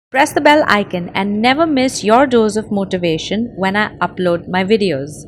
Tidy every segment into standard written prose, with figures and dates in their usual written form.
Press the bell icon and never miss your dose of motivation when I upload my videos.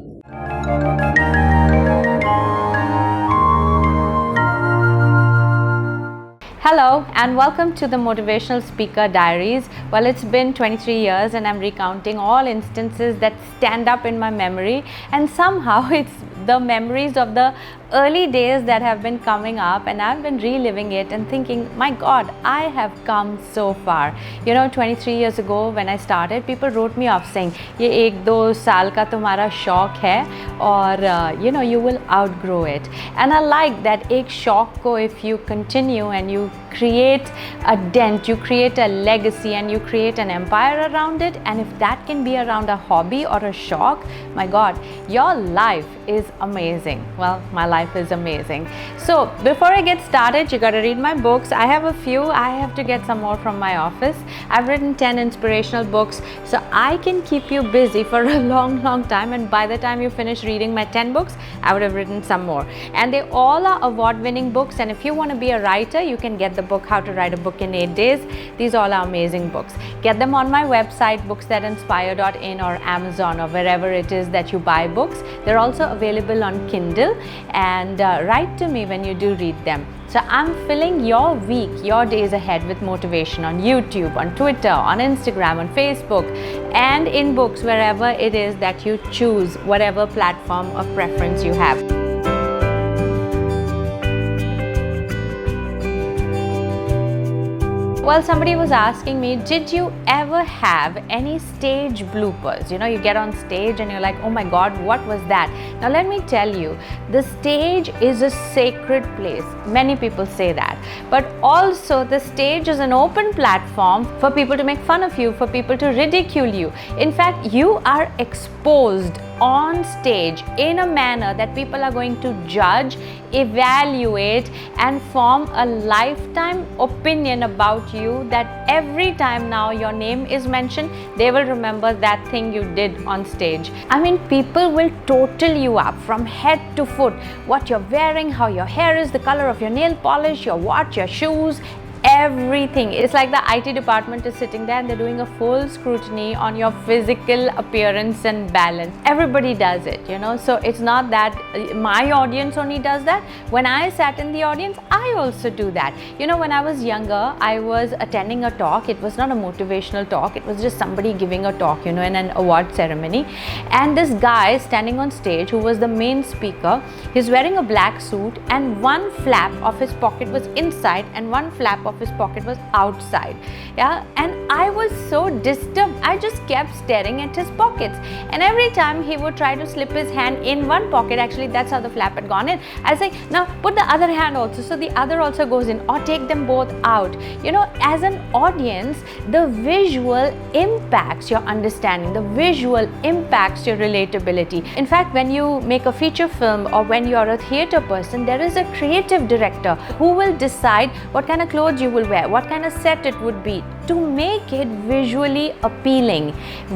Hello and welcome to the Motivational Speaker Diaries. Well, it's been 23 years and I'm recounting all instances that stand up in my memory, and somehow it's the memories of the early days that have been coming up, and I've been reliving it and thinking, my God, I have come so far. 23 years ago when I started, people wrote me off saying, ये 1-2 साल का तुम्हारा शौक है और you will outgrow it. And I like that एक शौक को, if you continue and you create a dent, you create a legacy and you create an empire around it, and if that can be around a hobby or a shock, my God, your life is amazing. Well, my life is amazing. So before I get started, you gotta read my books. I have a few. I have to get some more from my office. I've written 10 inspirational books, so I can keep you busy for a long time, and by the time you finish reading my 10 books, I would have written some more. And they all are award-winning books, and if you want to be a writer, you can get the book How to Write a Book in 8 Days. These all are amazing books. Get them on my website, booksthatinspire.in, or Amazon, or wherever it is that you buy books. They're also available on Kindle, and write to me when you do read them. So I'm filling your week, your days ahead with motivation on YouTube, on Twitter, on Instagram, on Facebook, and in books, wherever it is that you choose, whatever platform of preference you have. Well, somebody was asking me, did you ever have any stage bloopers? You get on stage and you're like, oh my God, what was that? Now let me tell you, the stage is a sacred place. Many people say that. But also the stage is an open platform for people to make fun of you, for people to ridicule you. In fact, you are exposed on stage in a manner that people are going to judge, evaluate, and form a lifetime opinion about you, that every time now your name is mentioned, they will remember that thing you did on stage. I mean, people will total you up from head to foot. What you're wearing, how your hair is, the color of your nail polish, your watch, your shoes, everything. It's like the IT department is sitting there and they're doing a full scrutiny on your physical appearance and balance. Everybody does it, so it's not that my audience only does that. When I sat in the audience, I also do that. When I was younger, I was attending a talk. It was not a motivational talk, it was just somebody giving a talk, in an award ceremony, and this guy standing on stage, who was the main speaker, he's wearing a black suit, and one flap of his pocket was inside and one flap of his pocket was outside. And I was so disturbed. I just kept staring at his pockets, and every time he would try to slip his hand in one pocket, actually that's how the flap had gone in, I say, now put the other hand also, so the other also goes in, or take them both out. As an audience, the visual impacts your understanding, the visual impacts your relatability. In fact, when you make a feature film or when you're a theater person, there is a creative director who will decide what kind of clothes you will wear, what kind of set it would be, to make it visually appealing.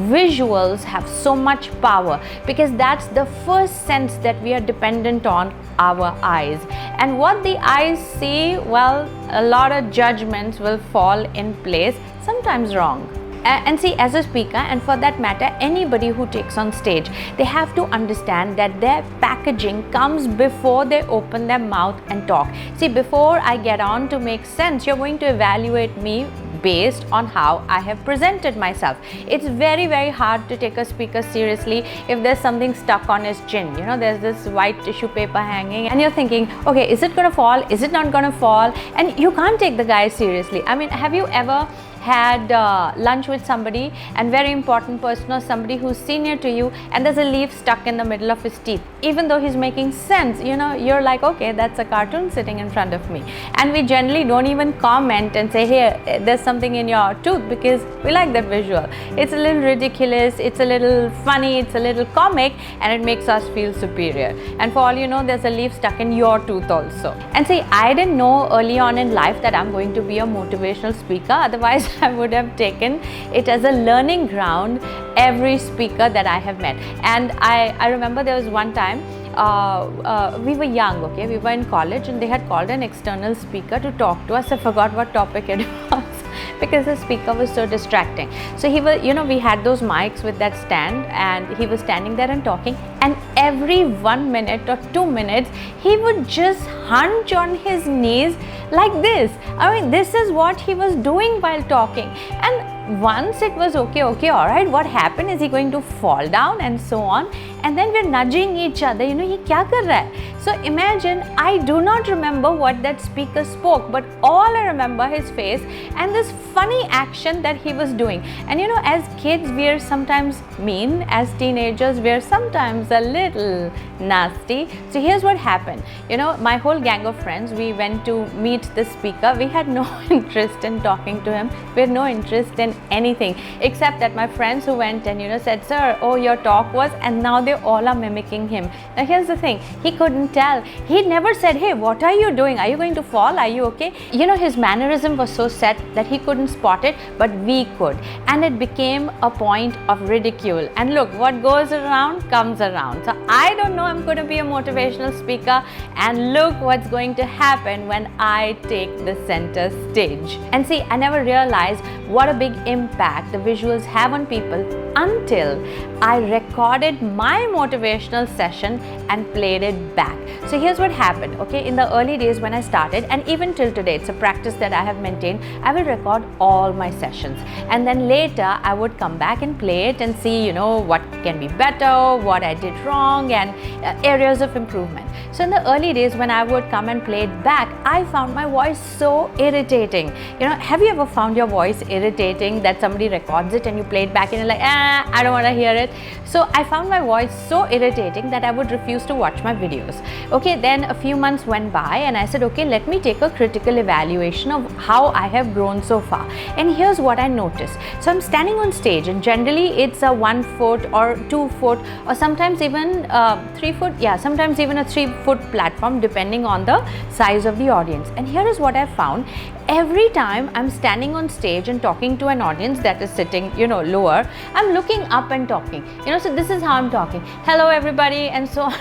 Visuals have so much power because that's the first sense that we are dependent on, our eyes. And what the eyes see, well, a lot of judgments will fall in place, sometimes wrong. And see, as a speaker, and for that matter anybody who takes on stage, they have to understand that their packaging comes before they open their mouth and talk. See, before I get on to make sense, you're going to evaluate me based on how I have presented myself. It's very hard to take a speaker seriously if there's something stuck on his chin. There's this white tissue paper hanging and you're thinking, okay, is it gonna fall? Is it not gonna fall? And you can't take the guy seriously. I mean, have you ever had lunch with somebody, and very important person or somebody who's senior to you, and there's a leaf stuck in the middle of his teeth, even though he's making sense, you're like, okay, that's a cartoon sitting in front of me, and we generally don't even comment and say, hey, there's something in your tooth, because we like that visual. It's a little ridiculous, it's a little funny, it's a little comic, and it makes us feel superior. And for all you know, there's a leaf stuck in your tooth also. And see, I didn't know early on in life that I'm going to be a motivational speaker. Otherwise I would have taken it as a learning ground, every speaker that I have met. And I remember there was one time we were young, okay, we were in college, and they had called an external speaker to talk to us. I forgot what topic it was. because the speaker was so distracting. So he was, we had those mics with that stand, and he was standing there and talking, and every 1 minute or 2 minutes he would just hunch on his knees like this. I mean, this is what he was doing while talking. And once it was okay, all right, what happened? Is he going to fall down and so on? And then we're nudging each other, ye kya kar raha hai? So imagine, I do not remember what that speaker spoke, but all I remember his face and this funny action that he was doing. And as kids, we are sometimes mean. As teenagers, we are sometimes a little nasty. So here's what happened. My whole gang of friends, we went to meet the speaker. We had no interest in talking to him. We had no interest in anything, except that my friends who went and said, sir, oh, your talk was, and now they all are mimicking him. Now here's the thing, he couldn't tell. He never said, hey, what are you doing? Are you going to fall? Are you okay? His mannerism was so set that he couldn't spot it, but we could. And it became a point of ridicule. And look, what goes around comes around. So I don't know, I'm going to be a motivational speaker, and look what's going to happen when I take the center stage. And see, I never realized what a big impact the visuals have on people until I recorded my motivational session and played it back. So here's what happened, okay? In the early days when I started, and even till today, it's a practice that I have maintained, I will record all my sessions, and then later I would come back and play it and see, what can be better, what I did wrong, and areas of improvement. So in the early days when I would come and play it back, I found my voice so irritating. Have you ever found your voice irritating, that somebody records it and you play it back and you're like, I don't want to hear it? So I found my voice so irritating that I would refuse to watch my videos. Okay, then a few months went by and I said, okay, let me take a critical evaluation of how I have grown so far. And here's what I noticed. So I'm standing on stage, and generally it's a 1 foot or 2 foot or sometimes even 3 foot, sometimes even a 3 foot platform, depending on the size of the audience. And here is what I found. Every time I'm standing on stage and talking to an audience that is sitting, lower, I'm looking up and talking. So this is how I'm talking. Hello everybody, and so on.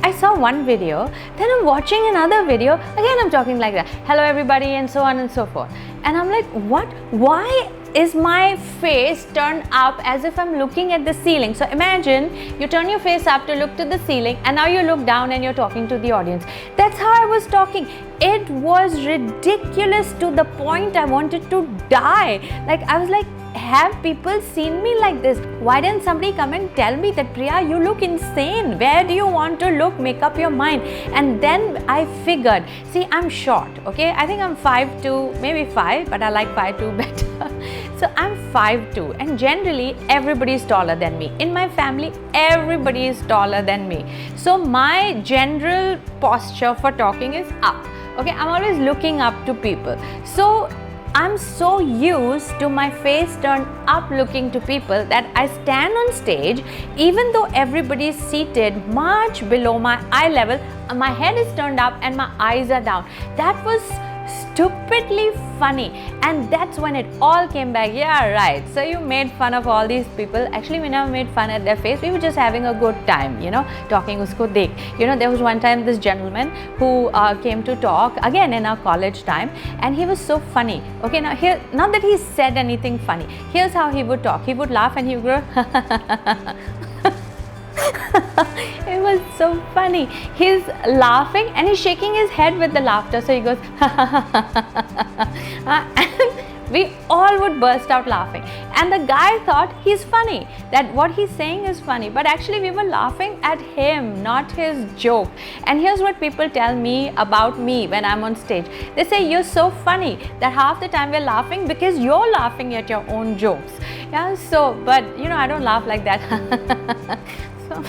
I saw one video, then I'm watching another video, again I'm talking like that. Hello everybody, and so on and so forth. And I'm like, what? Why is my face turned up as if I'm looking at the ceiling? So imagine you turn your face up to look to the ceiling, and now you look down and you're talking to the audience. That's how I was talking. It was ridiculous to the point I wanted to die. Like, I was like, have people seen me like this? Why didn't somebody come and tell me that, Priya, you look insane. Where do you want to look? Make up your mind. And then I figured, see, I'm short, okay? I think I'm 5'2", maybe 5, but I like 5'2" better. So I'm 5'2", and generally everybody is taller than me. In my family, everybody is taller than me. So my general posture for talking is up. Okay, I'm always looking up to people. So I'm so used to my face turned up looking to people that I stand on stage, even though everybody is seated much below my eye level, my head is turned up and my eyes are down. That was stupidly funny, and that's when it all came back. Yeah, right. So you made fun of all these people. Actually, we never made fun at their face. We were just having a good time, talking usko dekh. There was one time this gentleman who came to talk again in our college time, and he was so funny. Okay, now here, not that he said anything funny. Here's how he would talk. He would laugh and he would go. It was so funny. He's laughing and he's shaking his head with the laughter. So he goes, and we all would burst out laughing. And the guy thought he's funny, that what he's saying is funny. But actually we were laughing at him, not his joke. And here's what people tell me about me when I'm on stage. They say, you're so funny that half the time we're laughing because you're laughing at your own jokes. Yeah, so, but I don't laugh like that. So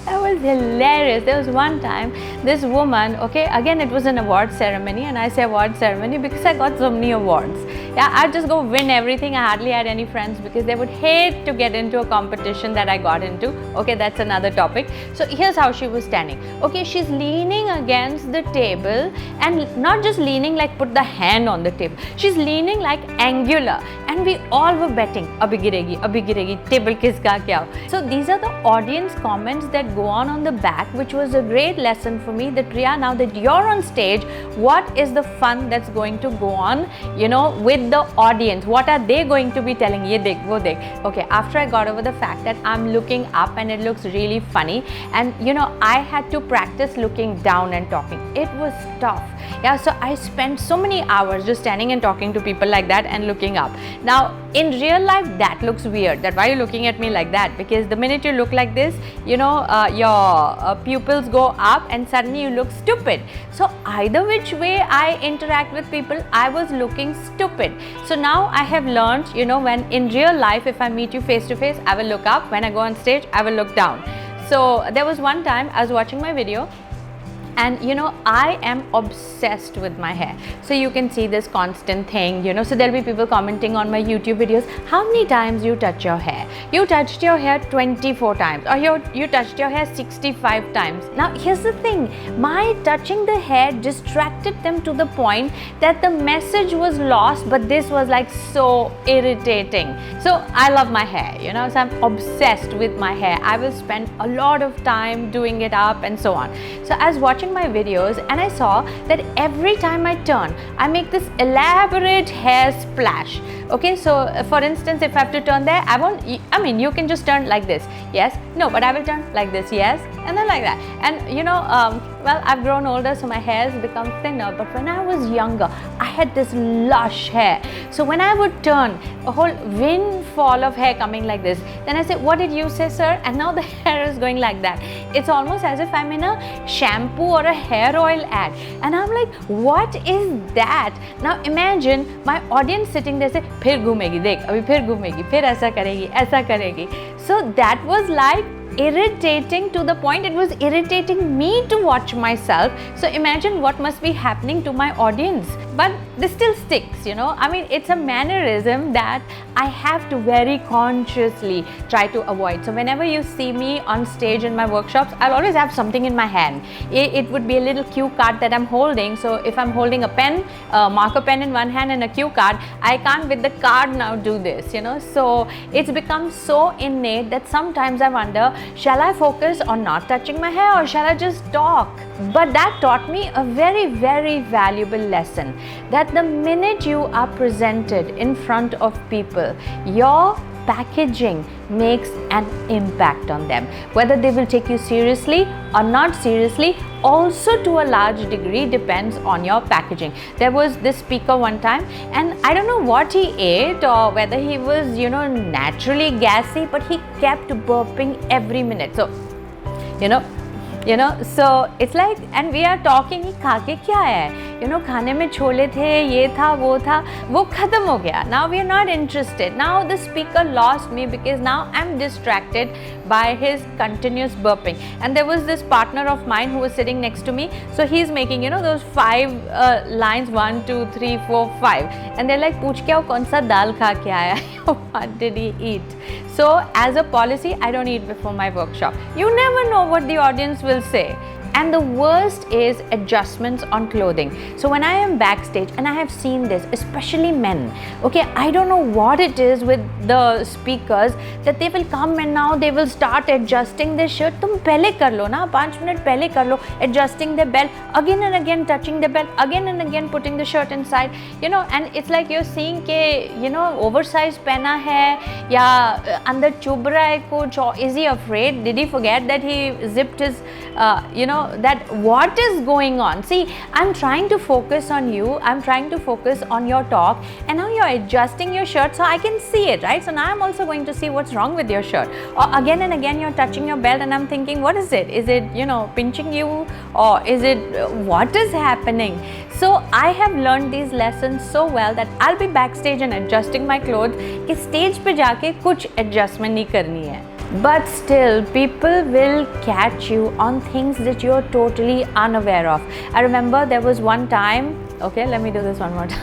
that was hilarious. There was one time, this woman, okay, again it was an award ceremony, and I say award ceremony because I got so many awards. Yeah, I'd just go win everything. I hardly had any friends because they would hate to get into a competition that I got into. Okay, that's another topic. So here's how she was standing. Okay, she's leaning against the table, and not just leaning like put the hand on the table. She's leaning like angular, and we all were betting, abhi giregi, table kiska kya ho. So these are the audience comments that go on the back, which was a great lesson for me that Priya, now that you're on stage, what is the fun that's going to go on, you know, with the audience? What are they going to be telling? Ye dekh, wo dekh. Okay, after I got over the fact that I'm looking up and it looks really funny, and you know, I had to practice looking down and talking. It was tough. Yeah, so I spent so many hours just standing and talking to people like that and looking up. Now, in real life, that looks weird. That why are you looking at me like that? Because the minute you look like this, you know, your pupils go up and suddenly you look stupid. So either which way I interact with people, I was looking stupid. So now I have learned, you know, when in real life, if I meet you face to face, I will look up. When I go on stage, I will look down. So there was one time I was watching my video, and you know, I am obsessed with my hair. So you can see this constant thing, you know, so there'll be people commenting on my YouTube videos, how many times you touch your hair? You touched your hair 24 times, or you touched your hair 65 times. Now here's the thing, my touching the hair distracted them to the point that the message was lost, but this was like so irritating. So I love my hair, you know, so I'm obsessed with my hair. I will spend a lot of time doing it up and so on. So I was watching my videos and I saw that every time I turn, I make this elaborate hair splash. Okay, so for instance, if I have to turn there, I mean, you can just turn like this, yes, no, but I will turn like this, yes, and then like that. And you know, well, I've grown older, so my hair has become thinner, but when I was younger, I had this lush hair. So when I would turn, a whole windfall of hair coming like this, then I say, what did you say, sir? And now the hair is going like that. It's almost as if I'm in a shampoo or a hair oil ad, and I'm like, what is that? Now imagine my audience sitting there say, फिर घूमेगी देख, अभी फिर घूमेगी, फिर ऐसा करेगी. So that was like irritating to the point it was irritating me to watch myself. So imagine what must be happening to my audience. But this still sticks, you know. I mean, it's a mannerism that I have to very consciously try to avoid. So whenever you see me on stage in my workshops, I'll always have something in my hand. It would be a little cue card that I'm holding. So if I'm holding a pen, a marker pen in one hand and a cue card, I can't with the card now do this, you know. So it's become so innate that sometimes I wonder, shall I focus on not touching my hair or shall I just talk? But that taught me a very, very valuable lesson, that the minute you are presented in front of people, your packaging makes an impact on them. Whether they will take you seriously or not seriously also to a large degree depends on your packaging. There was this speaker one time, and I don't know what he ate or whether he was, you know, naturally gassy, but he kept burping every minute. So, you know, so it's like, and we are talking, खा के क्या है, you know, खाने में छोले थे, ये था, वो खत्म हो गया. Now we are not interested. Now the speaker lost me because now I'm distracted by his continuous burping. And there was this partner of mine who was sitting next to me. So he's making, you know, those 5 lines, 1, 2, 3, 4, 5. And they're like, पूछ क्या कौन सा दाल खा के आया? What did he eat? So as a policy, I don't eat before my workshop. You never know what the audience will say. And the worst is adjustments on clothing. So when I am backstage, and I have seen this, especially men, okay, I don't know what it is with the speakers that they will come and now they will start adjusting their shirt. तुम पहले कर लो ना, 5 minutes पहले कर लो, adjusting the belt, again and again touching the belt, again and again putting the shirt inside, you know, and it's like you're seeing के, you know, oversized पहना है या अंदर चुभ रहा है कुछ, or is he afraid? Did he forget that he zipped his, you know, that what is going on? See, I'm trying to focus on you, I'm trying to focus on your talk, and now you're adjusting your shirt so I can see it, right? So now I'm also going to see what's wrong with your shirt. Or again and again you're touching your belt and I'm thinking, what is it? Is it, you know, pinching you, or is it, what is happening? So I have learned these lessons so well that I'll be backstage and adjusting my clothes कि stage पे जाके कुछ adjustment नहीं करनी है. But still, people will catch you on things that you're totally unaware of. I remember there was one time, okay, let me do this one more time.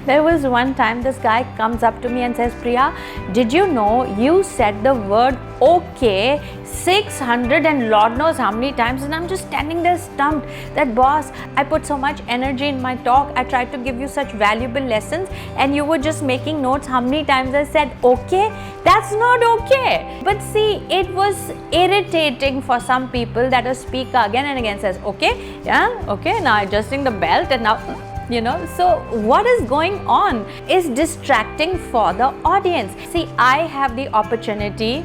There was one time this guy comes up to me and says, Priya, did you know you said the word okay 600 and Lord knows how many times? And I'm just standing there stumped that, boss, I put so much energy in my talk. I tried to give you such valuable lessons and you were just making notes how many times I said okay. That's not okay. But see, it was irritating for some people that a speaker again and again says okay, yeah, okay, now adjusting the belt and now, so what is going on is distracting for the audience. See, I have the opportunity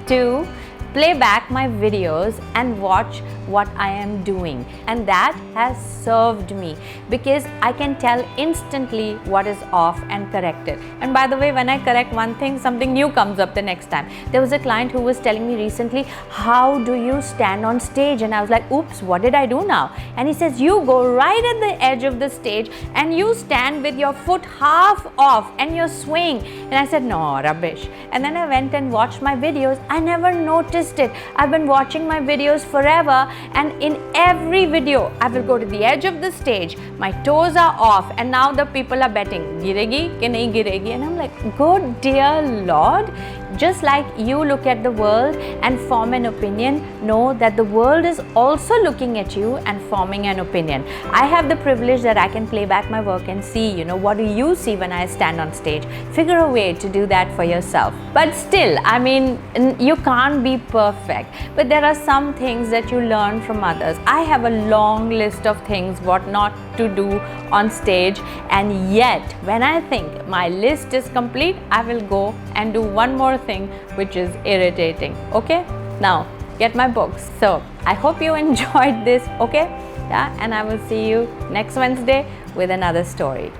to play back my videos and watch what I am doing, and that has served me because I can tell instantly what is off and correct it. And by the way, when I correct one thing, something new comes up the next time. There was a client who was telling me recently, how do you stand on stage? And I was like, oops, what did I do now? And he says, you go right at the edge of the stage and you stand with your foot half off and you swing. And I said, no, rubbish. And then I went and watched my videos. I never noticed it. I've been watching my videos forever, and in every video I will go to the edge of the stage, my toes are off, and now the people are betting, giregi ke nahi giregi? And I'm like, good dear Lord, just like you look at the world and form an opinion, know that the world is also looking at you and forming an opinion. I have the privilege that I can play back my work and see, what do you see when I stand on stage? Figure a way to do that for yourself. But still, I mean, you can't be perfect, but there are some things that you learn from others. I have a long list of things what not to do on stage, and yet when I think my list is complete, I will go and do one more thing which is irritating. Okay, now get my books. So I hope you enjoyed this. Okay, yeah, and I will see you next Wednesday with another story.